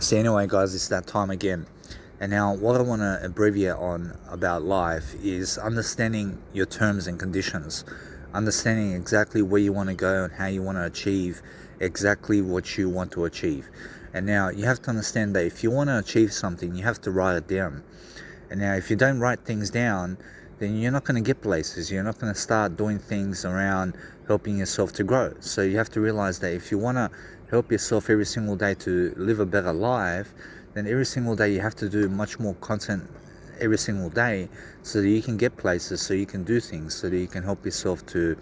So anyway, guys, it's that time again. And now what I want to abbreviate on about life is understanding your terms and conditions, understanding exactly where you want to go and how you want to achieve exactly what you want to achieve. And now you have to understand that if you want to achieve something, you have to write it down. And now if you don't write things down, then you're not going to get places. You're not going to start doing things around helping yourself to grow. So you have to realize that if you want to help yourself every single day to live a better life, then every single day you have to do much more content every single day so that you can get places, so you can do things, so that you can help yourself to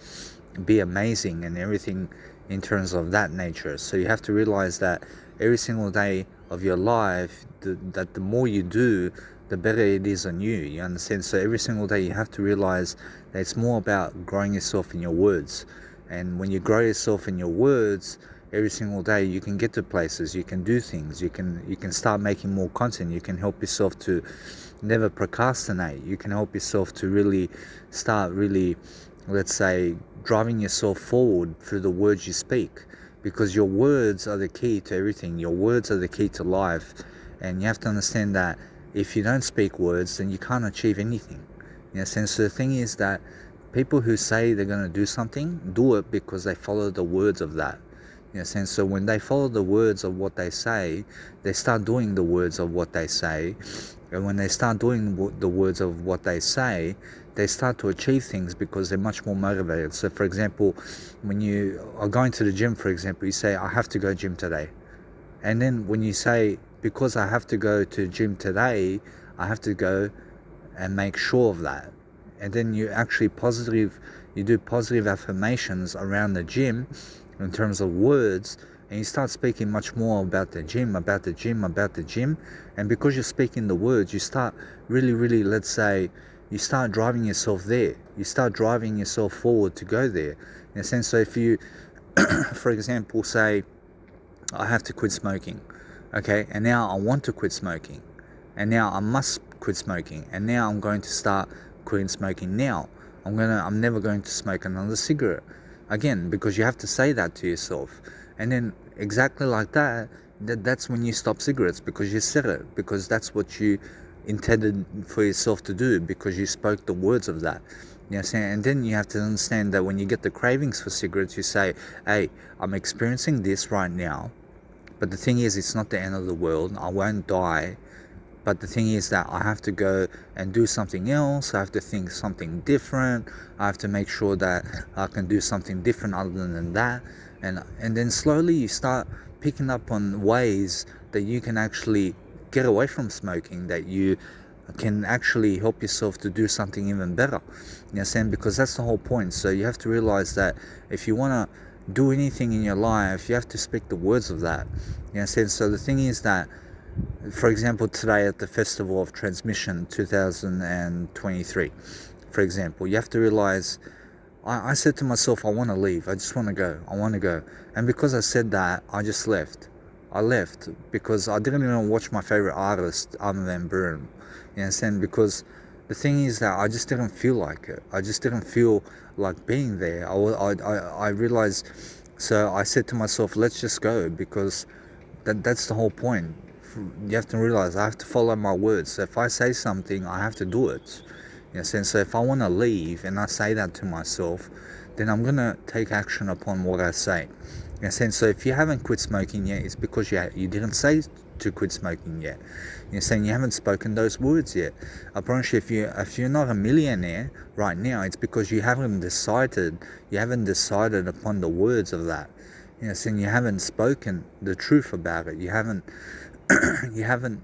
be amazing and everything in terms of that nature. So you have to realize that every single day of your life, that the more you do, the better it is on you. You understand? So every single day you have to realize that it's more about growing yourself in your words. And when you grow yourself in your words, every single day you can get to places, you can do things, you can start making more content, you can help yourself to never procrastinate, you can help yourself to really start let's say, driving yourself forward through the words you speak, because your words are the key to everything. Your words are the key to life, and you have to understand that if you don't speak words, then you can't achieve anything. In a sense, the thing is that people who say they're going to do something do it because they follow the words of that. In a sense, so when they follow the words of what they say, they start doing the words of what they say. And when they start doing the words of what they say, they start to achieve things because they're much more motivated. So for example, when you are going to the gym, for example, you say, I have to go gym today. And then when you say, because I have to go to gym today, I have to go and make sure of that. And then you do positive affirmations around the gym in terms of words, and you start speaking much more about the gym, about the gym, about the gym. And because you're speaking the words, you start really, let's say, you start driving yourself there. You start driving yourself forward to go there. In a sense, so if you, for example, say, I have to quit smoking, okay, and now I want to quit smoking, and now I must quit smoking, and now I'm going to start quitting smoking now. I'm never going to smoke another cigarette again, because you have to say that to yourself. And then exactly like that's when you stop cigarettes, because you said it, because that's what you intended for yourself to do, because you spoke the words of that. You know what I'm saying? And then you have to understand that when you get the cravings for cigarettes, you say, hey, I'm experiencing this right now, but the thing is, it's not the end of the world. I won't die. But the thing is that I have to go and do something else. I have to think something different. I have to make sure that I can do something different other than that. And then slowly you start picking up on ways that you can actually get away from smoking, that you can actually help yourself to do something even better. You know what I'm saying? Because that's the whole point. So you have to realize that if you want to do anything in your life, you have to speak the words of that. You know what I'm saying? So the thing is that, for example, today at the Festival of Transmission 2023, for example, you have to realize, I said to myself, I want to leave. I just want to go. I want to go. And because I said that, I just left. I left because I didn't even watch my favorite artist other than Burn. You understand? Because the thing is that I just didn't feel like it. I just didn't feel like being there. I realized, so I said to myself, let's just go, because that's the whole point. You have to realize I have to follow my words. So if I say something, I have to do it. You know, so if I want to leave and I say that to myself, then I'm going to take action upon what I say. In a sense, so if you haven't quit smoking yet, it's because you didn't say to quit smoking yet. You're saying you haven't spoken those words yet. I promise you, if you're not a millionaire right now, it's because you haven't decided upon the words of that. You know, saying you haven't spoken the truth about it. You haven't you haven't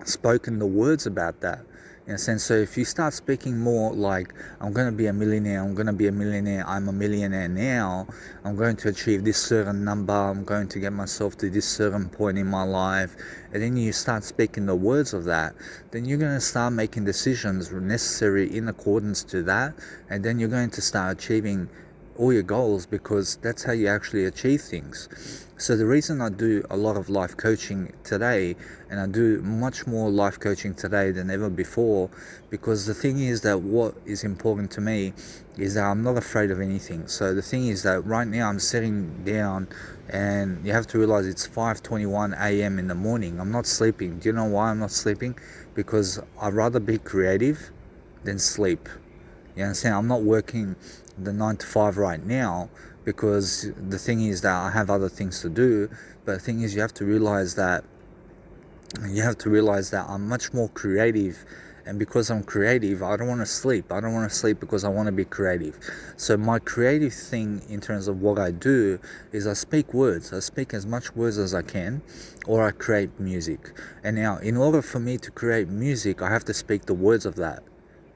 spoken the words about that. In a sense, so if you start speaking more like, I'm going to be a millionaire, I'm a millionaire now, I'm going to achieve this certain number, I'm going to get myself to this certain point in my life, and then you start speaking the words of that, then you're going to start making decisions necessary in accordance to that, and then you're going to start achieving all your goals, because that's how you actually achieve things. So the reason I do a lot of life coaching today, and I do much more life coaching today than ever before, because the thing is that what is important to me is that I'm not afraid of anything. So the thing is that right now I'm sitting down, and you have to realize it's 5:21 a.m. in the morning. I'm not sleeping. Do you know why I'm not sleeping? Because I'd rather be creative than sleep. You understand? I'm not working the 9 to 5 right now, because the thing is that I have other things to do. But the thing is, you have to realize that I'm much more creative, and because I'm creative, I don't want to sleep. I don't want to sleep because I want to be creative. So my creative thing in terms of what I do is I speak words. I speak as much words as I can, or I create music. And now, in order for me to create music, I have to speak the words of that.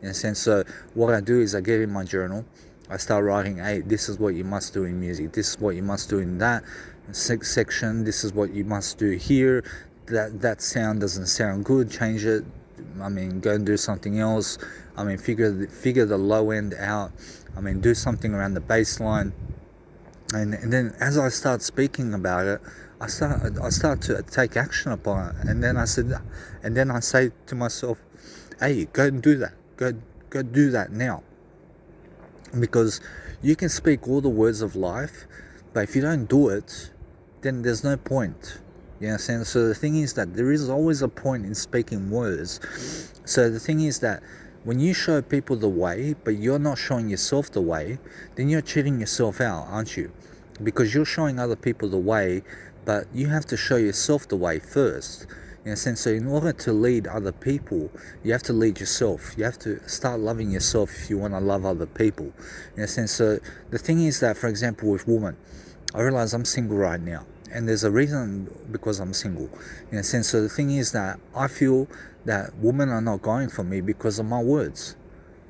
In a sense, so what I do is I get in my journal, I start writing, hey, this is what you must do in music, this is what you must do in that section, this is what you must do here, that sound doesn't sound good, change it, go and do something else, figure the low end out, do something around the bass line. And then as I start speaking about it, I start to take action upon it. And then I say to myself, hey, go and do that. Go do that now. Because you can speak all the words of life, but if you don't do it, then there's no point. You understand? So the thing is that there is always a point in speaking words. So the thing is that when you show people the way, but you're not showing yourself the way, then you're cheating yourself out, aren't you? Because you're showing other people the way, but you have to show yourself the way first. In a sense, so in order to lead other people, you have to lead yourself. You have to start loving yourself if you want to love other people. In a sense, so the thing is that, for example, with women, I realize I'm single right now. And there's a reason because I'm single. In a sense, so the thing is that I feel that women are not going for me because of my words.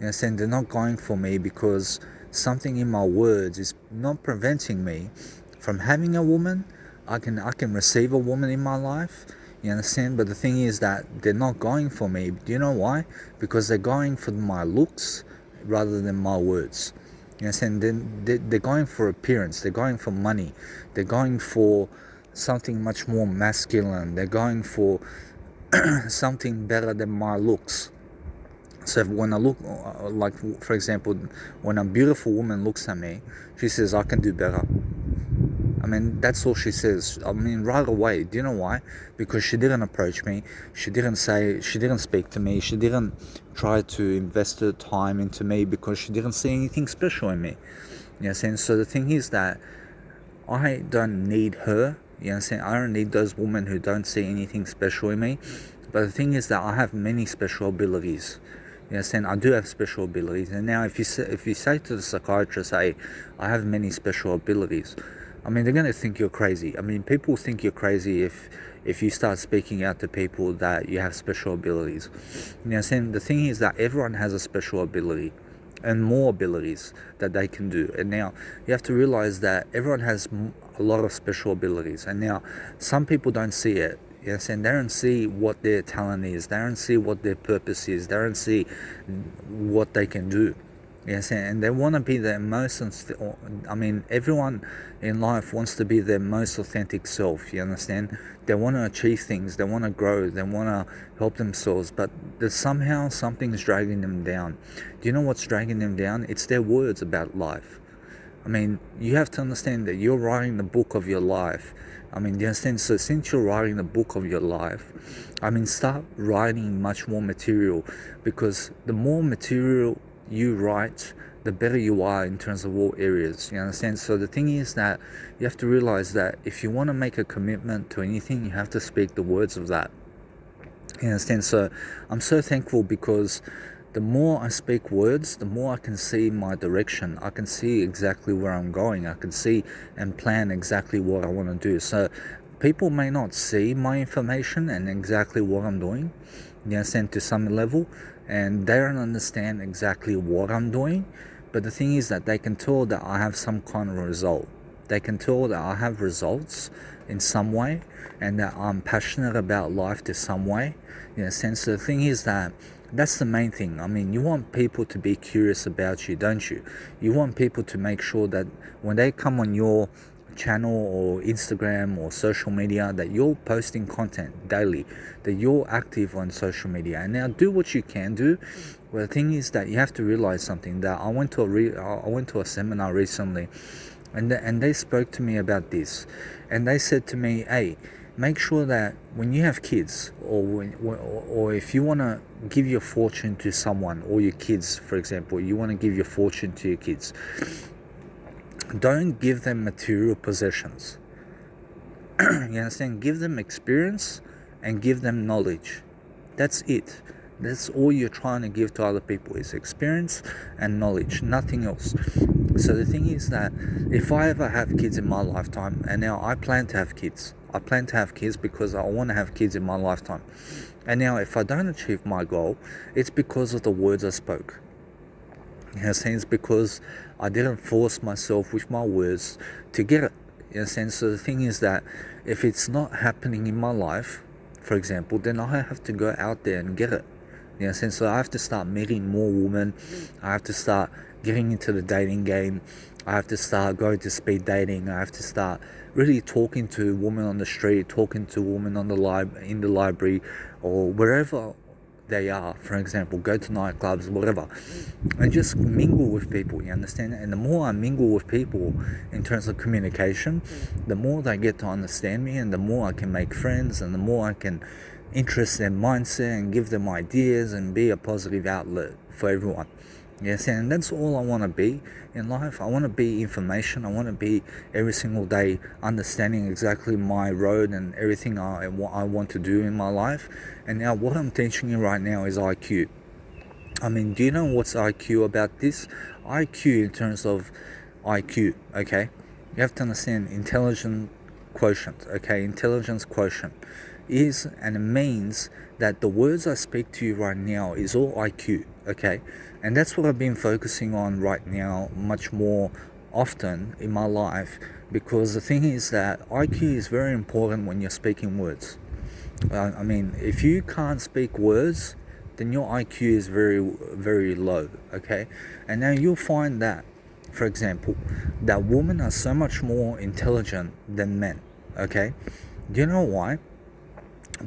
In a sense, they're not going for me because something in my words is not preventing me from having a woman. I can receive a woman in my life. You understand? But the thing is that they're not going for me. Do you know why? Because they're going for my looks rather than my words. You understand? They're going for appearance. They're going for money. They're going for something much more masculine. They're going for something better than my looks. So when I look, like for example, when a beautiful woman looks at me, she says, I can do better. That's all she says. Right away. Do you know why? Because she didn't approach me. She didn't speak to me. She didn't try to invest her time into me because she didn't see anything special in me. You know, so the thing is that I don't need her. You understand? I don't need those women who don't see anything special in me. But the thing is that I have many special abilities. You understand? I do have special abilities. And now if you say to the psychiatrist, hey, I have many special abilities, they're going to think you're crazy. People think you're crazy if you start speaking out to people that you have special abilities. You understand? The thing is that everyone has a special ability and more abilities that they can do. And now you have to realize that everyone has a lot of special abilities. And now some people don't see it. Yes, and they don't see what their talent is. They don't see what their purpose is. They don't see what they can do. Yes, and they want to be their most. Everyone in life wants to be their most authentic self. You understand? They want to achieve things. They want to grow. They want to help themselves. But there's somehow something's dragging them down. Do you know what's dragging them down? It's their words about life. You have to understand that you're writing the book of your life. Do you understand? So since you're writing the book of your life, start writing much more material, because the more material you write, the better you are in terms of all areas. You understand? So the thing is that you have to realize that if you want to make a commitment to anything, you have to speak the words of that. You understand? So I'm so thankful because the more I speak words, the more I can see my direction. I can see exactly where I'm going. I can see and plan exactly what I want to do. So people may not see my information and exactly what I'm doing, you understand, to some level, and they don't understand exactly what I'm doing. But the thing is that they can tell that I have some kind of result. They can tell that I have results in some way and that I'm passionate about life to some way. In a sense, the thing is that that's the main thing. I mean, you want people to be curious about you, don't you? You want people to make sure that when they come on your channel or Instagram or social media, that you're posting content daily, that you're active on social media. And now do what you can do. Well, the thing is that you have to realize something, that I went to a seminar recently, and they spoke to me about this, and they said to me, hey, make sure that when you have kids, or if you want to give your fortune to someone, or your kids, for example, you want to give your fortune to your kids, don't give them material possessions. You understand? Give them experience and give them knowledge. That's it. That's all you're trying to give to other people, is experience and knowledge, nothing else. So the thing is that if I ever have kids in my lifetime, and now I plan to have kids, because I want to have kids in my lifetime. And now if I don't achieve my goal, it's because of the words I spoke. In a sense, because I didn't force myself with my words to get it. In a sense, so the thing is that if it's not happening in my life, for example, then I have to go out there and get it. In a sense, so I have to start meeting more women. I have to start getting into the dating game. I have to start going to speed dating. I have to start really talking to women on the street, talking to women on in the library, or wherever they are. For example, go to nightclubs, whatever, and just mingle with people. You understand? And the more I mingle with people in terms of communication, the more they get to understand me, and the more I can make friends, and the more I can interest their mindset and give them ideas and be a positive outlet for everyone. Yes, and that's all I want to be in life. I want to be information. I want to be every single day understanding exactly my road and everything I want to do in my life. And now what I'm teaching you right now is IQ. I mean, do you know what's IQ about this? IQ in terms of IQ, okay? You have to understand intelligence quotient, okay? Intelligence quotient is, and it means that the words I speak to you right now is all IQ, okay? And that's what I've been focusing on right now much more often in my life, because the thing is that IQ is very important when you're speaking words. I mean, if you can't speak words, then your IQ is very, very low, okay? And now you'll find that, for example, that women are so much more intelligent than men, okay? Do you know why?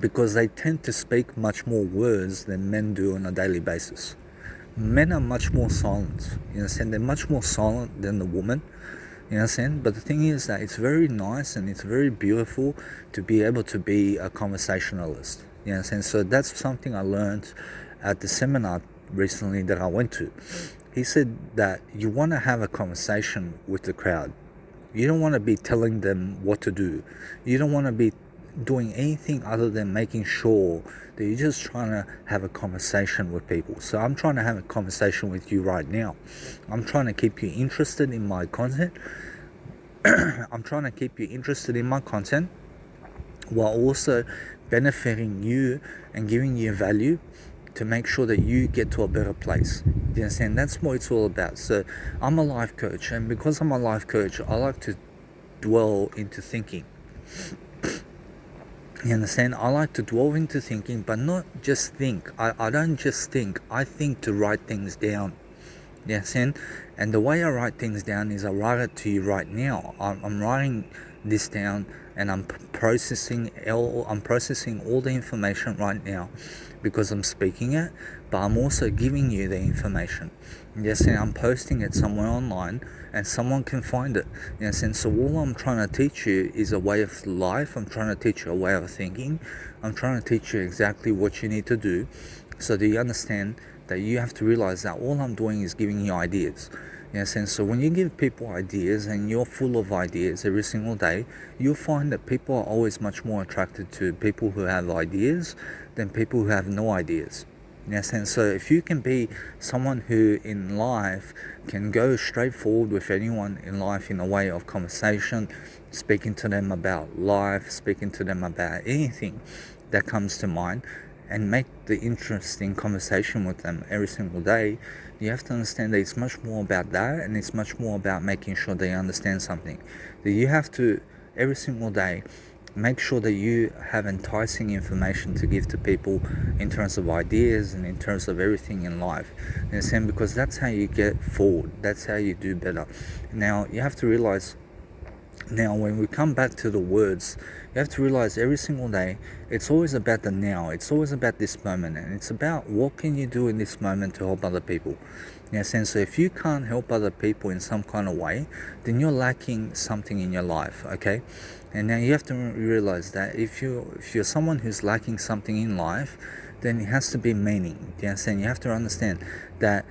Because they tend to speak much more words than men do on a daily basis. Men are much more silent, you understand? They're much more silent than the woman, you understand? But the thing is that it's very nice and it's very beautiful to be able to be a conversationalist, you understand? So that's something I learned at the seminar recently that I went to. He said that you want to have a conversation with the crowd. You don't want to be telling them what to do. You don't want to be doing anything other than making sure that you're just trying to have a conversation with people. So I'm trying to have a conversation with you right now. I'm trying to keep you interested in my content. I'm trying to keep you interested in my content while also benefiting you and giving you value to make sure that you get to a better place. You understand? That's what it's all about. So I'm a life coach, and because I'm a life coach, I like to dwell into thinking. You understand? I like to dwell into thinking, but not just think. I don't just think. I think to write things down. You understand? And the way I write things down is I write it to you right now. I'm writing this down, and I'm processing all the information right now because I'm speaking it, but I'm also giving you the information. Yes, and I'm posting it somewhere online and someone can find it. Yes, and so all I'm trying to teach you is a way of life. I'm trying to teach you a way of thinking. I'm trying to teach you exactly what you need to do so that you understand that you have to realize that all I'm doing is giving you ideas. Yes, and so when you give people ideas and you're full of ideas every single day, you'll find that people are always much more attracted to people who have ideas than people who have no ideas. Yes, and so if you can be someone who in life can go straight forward with anyone in life in a way of conversation, speaking to them about life, speaking to them about anything that comes to mind, and make the interesting conversation with them every single day, you have to understand that it's much more about that, and it's much more about making sure they understand something. That you have to, every single day, make sure that you have enticing information to give to people in terms of ideas and in terms of everything in life. You understand? Because that's how you get forward. That's how you do better. Now, you have to realize, now when we come back to the words, you have to realize every single day, it's always about the now. It's always about this moment, and it's about what can you do in this moment to help other people. In a sense, so if you can't help other people in some kind of way, then you're lacking something in your life, okay? And now you have to realize that if you're someone who's lacking something in life, then it has to be meaning. You understand? You have to understand that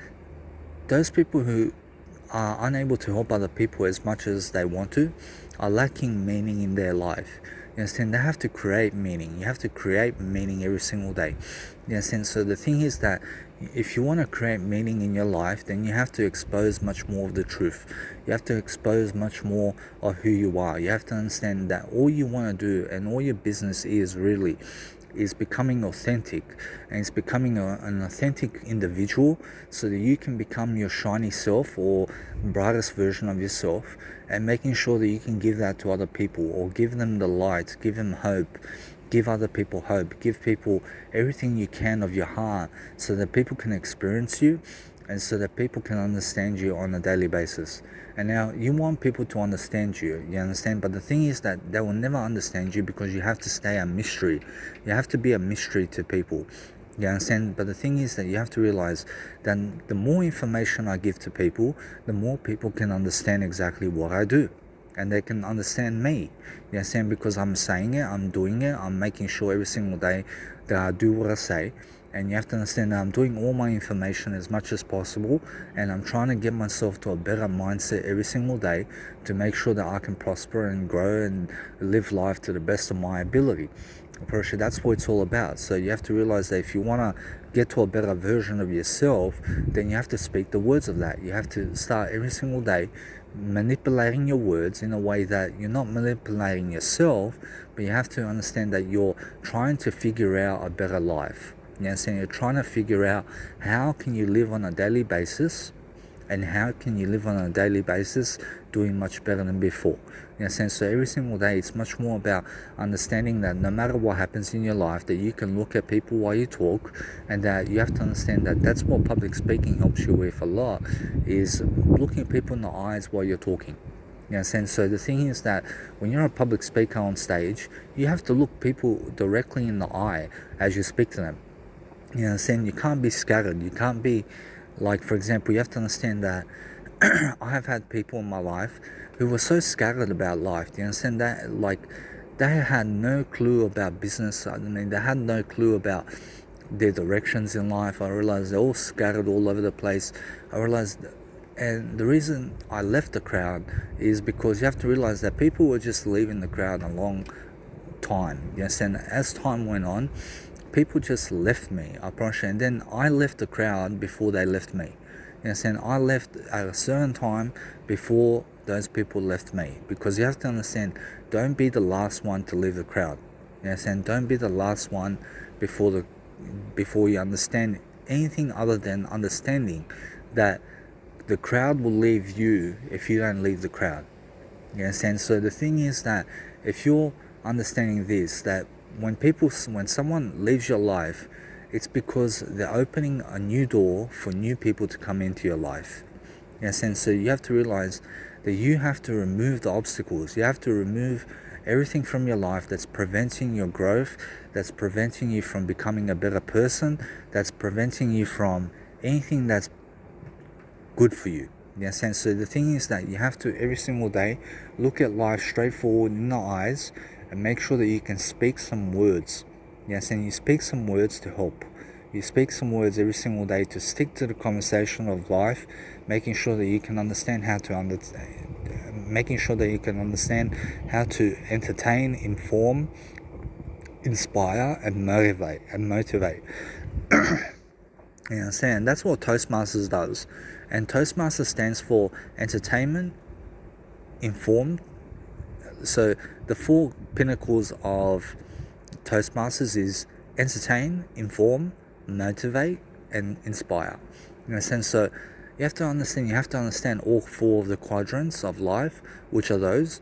those people who are unable to help other people as much as they want to are lacking meaning in their life. You understand? They have to create meaning. You have to create meaning every single day. You understand? So the thing is that if you want to create meaning in your life, then you have to expose much more of the truth. You have to expose much more of who you are. You have to understand that all you want to do and all your business is really is becoming authentic, and it's becoming an authentic individual, so that you can become your shiny self or brightest version of yourself, and making sure that you can give that to other people, or give them the light, give them hope, give other people hope, give people everything you can of your heart, so that people can experience you, and so that people can understand you on a daily basis. And now you want people to understand you, you understand? But the thing is that they will never understand you, because you have to stay a mystery. You have to be a mystery to people. You understand? But the thing is that you have to realize that the more information I give to people, the more people can understand exactly what I do. And they can understand me. You understand? Because I'm saying it, I'm doing it, I'm making sure every single day that I do what I say. And you have to understand that I'm doing all my information as much as possible, and I'm trying to get myself to a better mindset every single day to make sure that I can prosper and grow and live life to the best of my ability. Appreciate that's what it's all about. So you have to realize that if you want to get to a better version of yourself, then you have to speak the words of that. You have to start every single day manipulating your words in a way that you're not manipulating yourself, but you have to understand that you're trying to figure out a better life. You understand? You're trying to figure out how can you live on a daily basis, and how can you live on a daily basis doing much better than before. You understand? So every single day, it's much more about understanding that no matter what happens in your life, that you can look at people while you talk, and that you have to understand that that's what public speaking helps you with a lot, is looking at people in the eyes while you're talking. You understand? So the thing is that when you're a public speaker on stage, you have to look people directly in the eye as you speak to them. You understand? You can't be scattered. You can't be, like, for example, you have to understand that I have had people in my life who were so scattered about life. Do you understand that? Like, they had no clue about business. I mean, they had no clue about their directions in life. I realized they're all scattered all over the place. I realized, and the reason I left the crowd is because you have to realize that people were just leaving the crowd a long time. You understand? As time went on, people just left me, I promise you. And then I left the crowd before they left me. You understand? I left at a certain time before those people left me. Because you have to understand, don't be the last one to leave the crowd. You understand? Don't be the last one before you understand anything other than understanding that the crowd will leave you if you don't leave the crowd. You understand? So the thing is that if you're understanding this, that when someone leaves your life, it's because they're opening a new door for new people to come into your life. You understand? So you have to realize that you have to remove the obstacles. You have to remove everything from your life that's preventing your growth, that's preventing you from becoming a better person, that's preventing you from anything that's good for you. You understand? So the thing is that you have to every single day look at life straightforward in the eyes, and make sure that you can speak some words. You understand? You speak some words to help. You speak some words every single day to stick to the conversation of life, making sure that you can understand how to entertain, inform, inspire, and motivate. You understand? That's what Toastmasters does. And Toastmasters stands for entertainment, informed. So the four pinnacles of Toastmasters is entertain, inform, motivate, and inspire. In a sense, so you have to understand all four of the quadrants of life, which are those.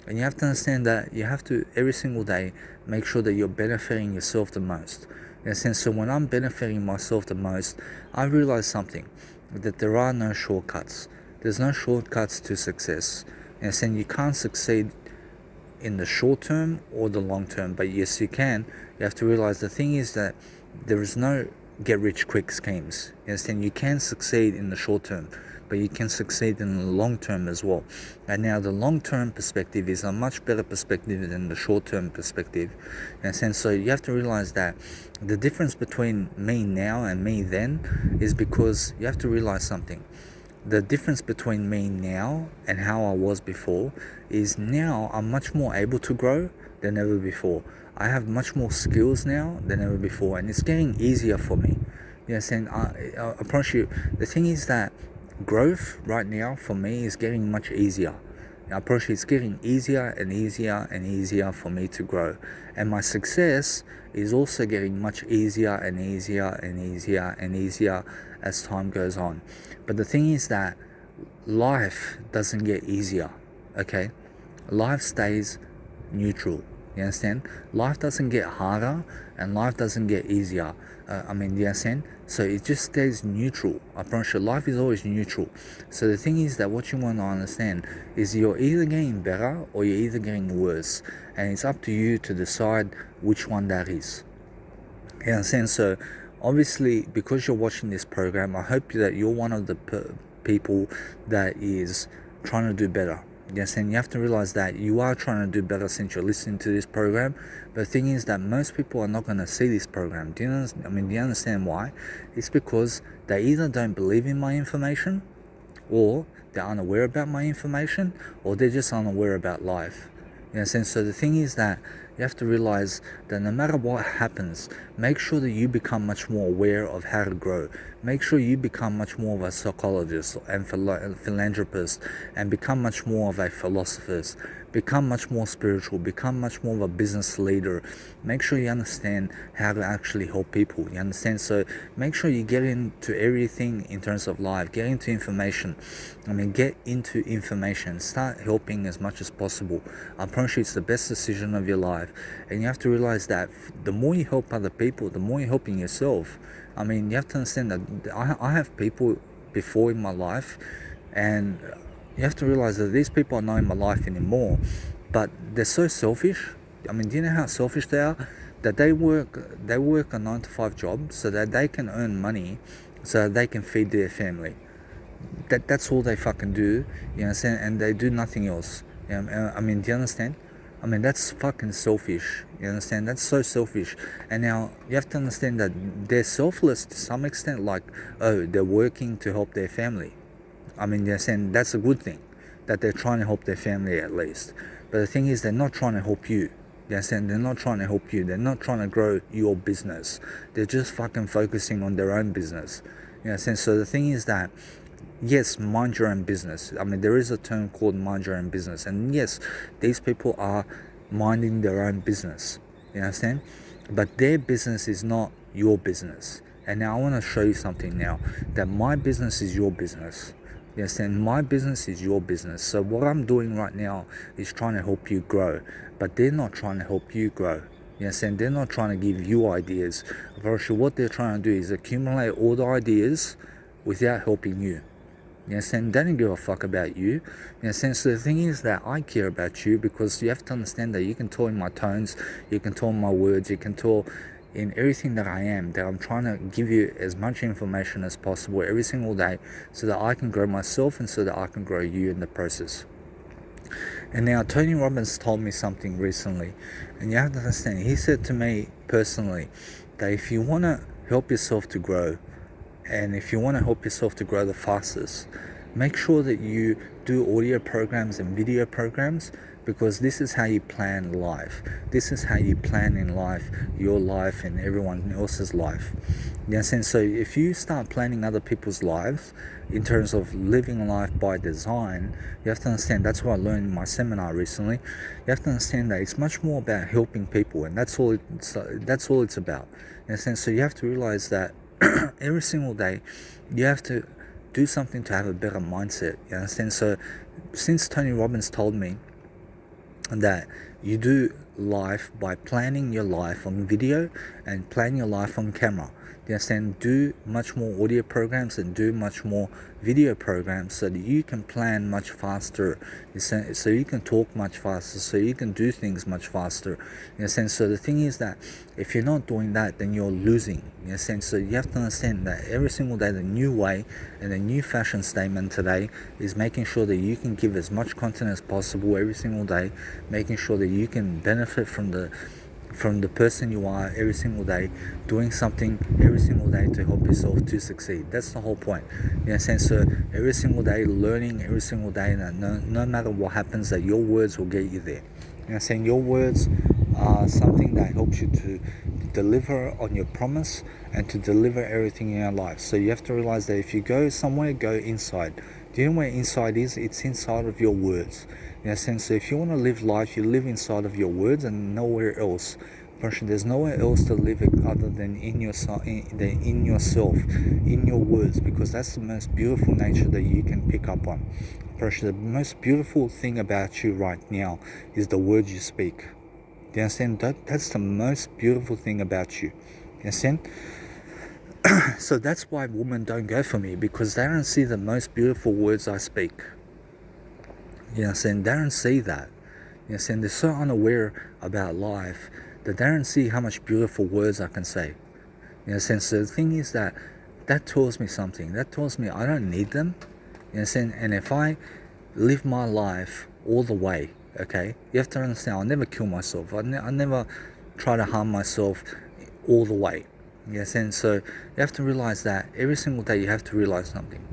And you have to understand that you have to, every single day, make sure that you're benefiting yourself the most. In a sense, so when I'm benefiting myself the most, I realize something, that there are no shortcuts. There's no shortcuts to success. In a sense, you can't succeed in the short term or the long term, but yes, you can. You have to realize the thing is that there is no get rich quick schemes. You understand? You can succeed in the short term, but you can succeed in the long term as well. And now the long term perspective is a much better perspective than the short term perspective. In a sense, so you have to realize that the difference between me now and me then is because you have to realize something. The difference between me now and how I was before is now I'm much more able to grow than ever before. I have much more skills now than ever before, and it's getting easier for me. You know, saying I promise you, the thing is that growth right now for me is getting much easier. I promise you, it's getting easier and easier and easier for me to grow, and my success is also getting much easier and easier and easier and easier as time goes on. But the thing is that life doesn't get easier, okay? Life stays neutral. You understand? Life doesn't get harder and life doesn't get easier. You understand? So it just stays neutral. I promise you, life is always neutral. So the thing is that what you want to understand is you're either getting better or you're either getting worse. And it's up to you to decide which one that is. You understand? So obviously, because you're watching this program, I hope that you're one of the people that is trying to do better. Yes, and you have to realize that you are trying to do better since you're listening to this program. But the thing is that most people are not going to see this program. Do you understand why? It's because they either don't believe in my information, or they're unaware about my information, or they're just unaware about life. You know, so the thing is that you have to realize that no matter what happens, make sure that you become much more aware of how to grow. Make sure you become much more of a psychologist and philanthropist, and become much more of a philosopher. Become much more spiritual, become much more of a business leader. Make sure you understand how to actually help people. You understand? So make sure you get into everything in terms of life. Get into information. Get into information. Start helping as much as possible. I promise you, it's the best decision of your life. And you have to realize that the more you help other people, the more you're helping yourself. You have to understand that I have people before in my life, and you have to realize that these people are not in my life anymore, but they're so selfish. Do you know how selfish they are? That they work a 9-to-5 job so that they can earn money, so that they can feed their family. That's all they fucking do. You understand? And they do nothing else. Do you understand? That's fucking selfish. You understand? That's so selfish. And now you have to understand that they're selfless to some extent. Like, they're working to help their family. They're saying that's a good thing, that they're trying to help their family at least. But the thing is, they're not trying to help you. You understand? They're not trying to help you. They're not trying to grow your business. They're just fucking focusing on their own business. You understand? So the thing is that, yes, mind your own business. There is a term called mind your own business. And yes, these people are minding their own business. You understand? But their business is not your business. And now I want to show you something now, that my business is your business. Yes, and my business is your business. So what I'm doing right now is trying to help you grow, but they're not trying to help you grow. Yes, and they're not trying to give you ideas. What they're trying to do is accumulate all the ideas without helping you. Yes, and they don't give a fuck about you. Yes, and so the thing is that I care about you, because you have to understand that you can tell in my tones, you can tell in my words, you can tell in everything that I am, that I'm trying to give you as much information as possible every single day, so that I can grow myself and so that I can grow you in the process. And now Tony Robbins told me something recently, and you have to understand, he said to me personally that if you want to help yourself to grow, and if you want to help yourself to grow the fastest, make sure that you do audio programs and video programs, because this is how you plan life. This is how you plan in life, your life and everyone else's life. You understand? So if you start planning other people's lives in terms of living life by design, you have to understand, that's what I learned in my seminar recently. You have to understand that it's much more about helping people, and that's all it's about. You understand? So you have to realize that every single day you have to do something to have a better mindset. You understand? So since Tony Robbins told me that you do life by planning your life on video and planning your life on camera. You understand? Do much more audio programs and do much more video programs so that you can plan much faster. So you can talk much faster, so you can do things much faster. In a sense, so the thing is that if you're not doing that, then you're losing. In a sense, so you have to understand that every single day the new way and the new fashion statement today is making sure that you can give as much content as possible every single day, making sure that you can benefit from the person you are every single day, doing something every single day to help yourself to succeed. That's the whole point. You know, so every single day, learning every single day, that no matter what happens, that your words will get you there. You know, saying your words are something that helps you to deliver on your promise and to deliver everything in your life. So you have to realize that if you go somewhere, go inside. Do you know where inside is? It's inside of your words. In a sense, so if you want to live life, you live inside of your words and nowhere else. There's nowhere else to live it other than in yourself, in your words, because that's the most beautiful nature that you can pick up on. The most beautiful thing about you right now is the words you speak. Do you understand? That's the most beautiful thing about you. You understand? So that's why women don't go for me, because they don't see the most beautiful words I speak. You know, saying they don't see that. You know, saying they're so unaware about life that they don't see how much beautiful words I can say. You know, saying, so the thing is that tells me something. That tells me I don't need them. You know, saying, and if I live my life all the way, okay, you have to understand, I'll never kill myself. I never try to harm myself all the way. You know, saying, so you have to realize that every single day you have to realize something,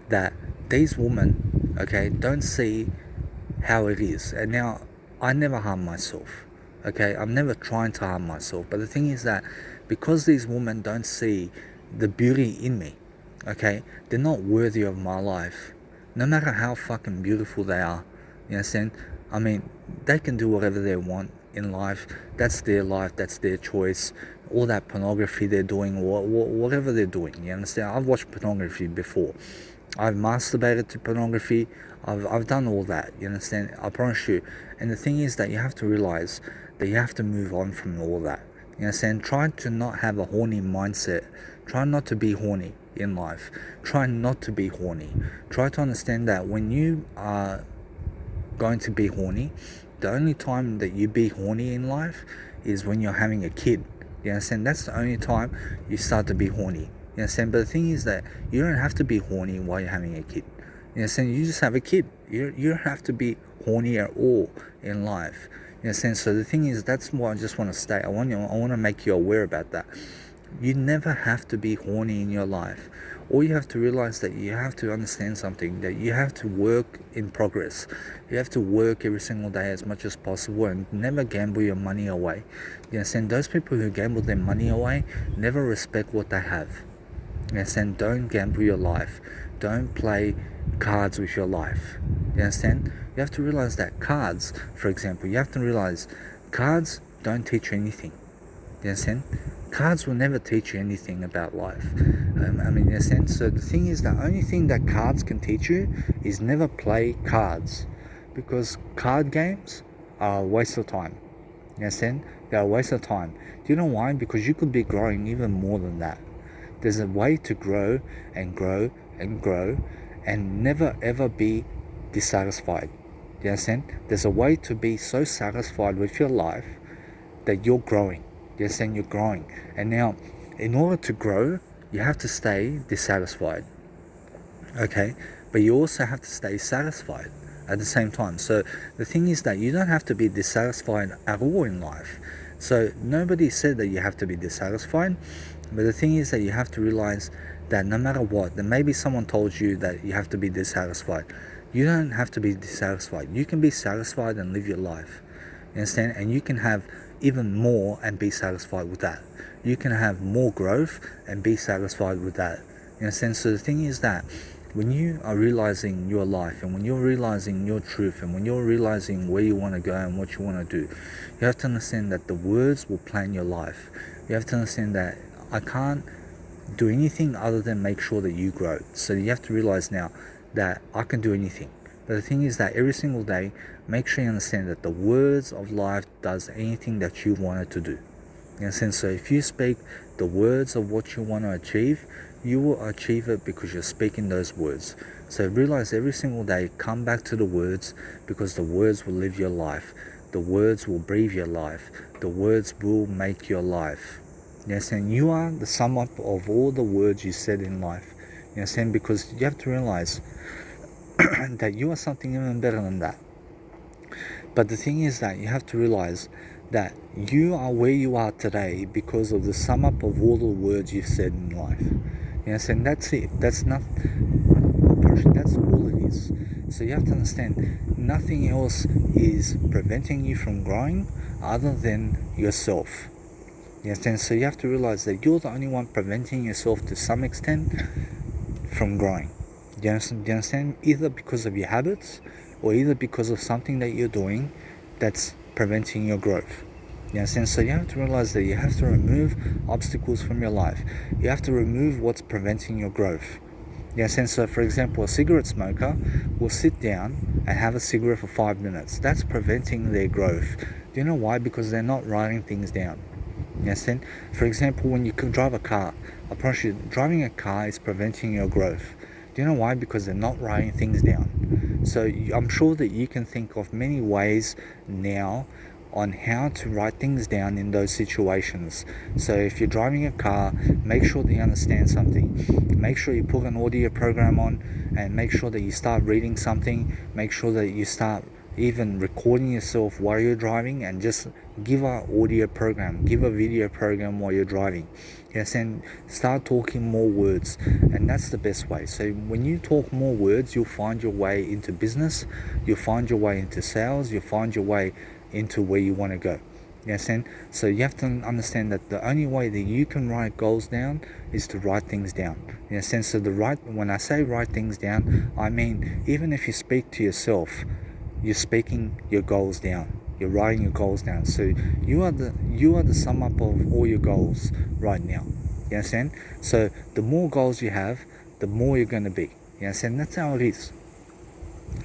that these women, okay, don't see how it is. And now, I never harm myself, okay? I'm never trying to harm myself. But the thing is that because these women don't see the beauty in me, okay, they're not worthy of my life. No matter how fucking beautiful they are, you understand? I mean, they can do whatever they want in life. That's their life, that's their choice. All that pornography they're doing, whatever they're doing, you understand? I've watched pornography before. I've masturbated to pornography. I've done all that, you understand? I promise you. And the thing is that you have to realize that you have to move on from all that. You understand? Try to not have a horny mindset. Try not to be horny in life. Try not to be horny. Try to understand that when you are going to be horny, the only time that you be horny in life is when you're having a kid. You understand? That's the only time you start to be horny. You understand? But the thing is that you don't have to be horny while you're having a kid. You understand? You just have a kid. You don't have to be horny at all in life. You understand? So the thing is, that's what I just want to state. I want to make you aware about that. You never have to be horny in your life. All you have to realize that you have to understand something, that you have to work in progress. You have to work every single day as much as possible and never gamble your money away. You understand? Those people who gamble their money away never respect what they have. You understand? Don't gamble your life. Don't play cards with your life. You understand? You have to realize that cards, for example, you have to realize cards don't teach you anything. You understand? Cards will never teach you anything about life. In a sense, so the thing is, the only thing that cards can teach you is never play cards, because card games are a waste of time. You understand? They're a waste of time. Do you know why? Because you could be growing even more than that. There's a way to grow and grow and grow and never ever be dissatisfied. You understand? There's a way to be so satisfied with your life that you're growing. You understand? You're growing. And now, in order to grow, you have to stay dissatisfied. Okay? But you also have to stay satisfied at the same time. So the thing is that you don't have to be dissatisfied at all in life. So nobody said that you have to be dissatisfied. But the thing is that you have to realize that no matter what, then maybe someone told you that you have to be dissatisfied. You don't have to be dissatisfied. You can be satisfied and live your life. You understand? And you can have even more and be satisfied with that. You can have more growth and be satisfied with that. You understand? So the thing is that when you are realizing your life, and when you're realizing your truth, and when you're realizing where you want to go and what you want to do, you have to understand that the words will plan your life. You have to understand that I can't do anything other than make sure that you grow. So you have to realize now that I can do anything. But the thing is that every single day, make sure you understand that the words of life does anything that you want it to do. You understand? So if you speak the words of what you want to achieve, you will achieve it because you're speaking those words. So realize every single day, come back to the words, because the words will live your life. The words will breathe your life. The words will make your life. You understand? You are the sum up of all the words you said in life. You understand? Because you have to realize that you are something even better than that. But the thing is that you have to realize that you are where you are today because of the sum up of all the words you've said in life. You understand? That's it. That's all it is. So you have to understand, nothing else is preventing you from growing other than yourself. You understand? So you have to realize that you're the only one preventing yourself to some extent from growing. Do you understand? Either because of your habits, or either because of something that you're doing that's preventing your growth. You understand? So you have to realize that you have to remove obstacles from your life. You have to remove what's preventing your growth. You understand? So for example, a cigarette smoker will sit down and have a cigarette for 5 minutes. That's preventing their growth. Do you know why? Because they're not writing things down. You understand? For example, when you can drive a car, I promise you, driving a car is preventing your growth. Do you know why? Because they're not writing things down. So I'm sure that you can think of many ways now on how to write things down in those situations. So if you're driving a car, make sure that you understand something. Make sure you put an audio program on, and make sure that you start reading something. Make sure that you start even recording yourself while you're driving, and just give an audio program, give a video program while you're driving. Yes, and start talking more words, and that's the best way. So when you talk more words, you'll find your way into business, you'll find your way into sales, you'll find your way into where you want to go. Yes, and so you have to understand that the only way that you can write goals down is to write things down. In a sense of when I say write things down, I mean even if you speak to yourself, you're speaking your goals down. You're writing your goals down. So you are the sum up of all your goals right now. You understand? So the more goals you have, the more you're going to be. You understand? That's how it is.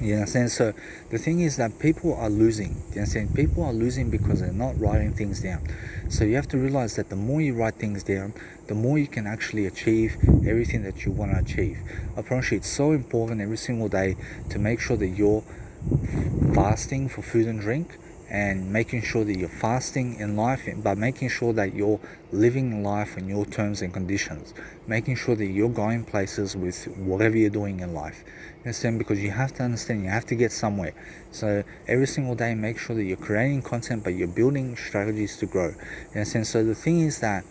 You understand? So the thing is that people are losing. You understand? People are losing because they're not writing things down. So you have to realize that the more you write things down, the more you can actually achieve everything that you want to achieve. I promise you, it's so important every single day to make sure that you're fasting for food and drink, and making sure that you're fasting in life, but making sure that you're living life on your terms and conditions, making sure that you're going places with whatever you're doing in life. You understand? Because you have to understand, you have to get somewhere. So every single day, make sure that you're creating content, but you're building strategies to grow. You understand? So the thing is that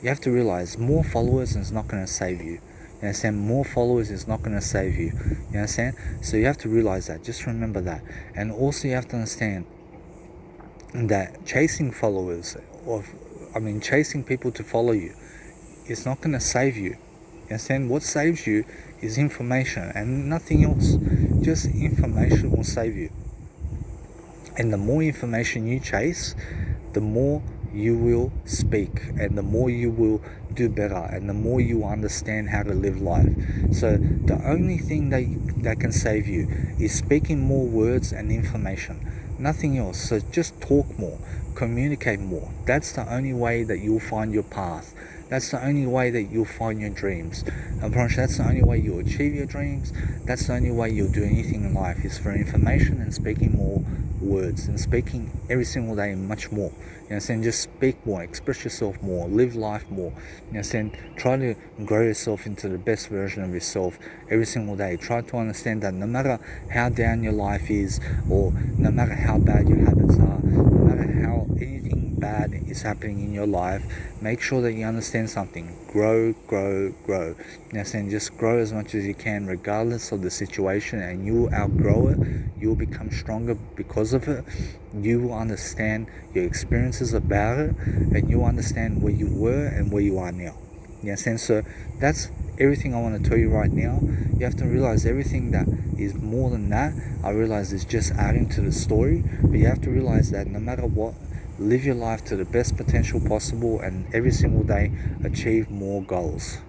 you have to realize, more followers is not going to save you. You understand? More followers is not going to save you. You understand? So you have to realize that. Just remember that. And also you have to understand that chasing followers, chasing people to follow you, is not going to save you. You understand? What saves you is information and nothing else. Just information will save you. And the more information you chase, the more you will speak, and the more you will do better, and the more you understand how to live life. So the only thing that can save you is speaking more words and information. Nothing else. So just talk more, communicate more. That's the only way that you'll find your path. That's the only way that you'll find your dreams. I promise you, that's the only way you'll achieve your dreams. That's the only way you'll do anything in life, is for information and speaking more words, and speaking every single day much more. You understand? Just speak more, express yourself more, live life more. You understand? Try to grow yourself into the best version of yourself every single day. Try to understand that no matter how down your life is, or no matter how bad your habits are, no matter how anything bad is happening in your life, make sure that you understand something. Grow. You understand? Just grow as much as you can regardless of the situation, and you will outgrow it. You will become stronger because of it. You will understand your experiences about it, and you will understand where you were and where you are now. You understand? So that's everything I want to tell you right now. You have to realize everything that is more than that, I realize, is just adding to the story. But you have to realize that no matter what, live your life to the best potential possible, and every single day achieve more goals.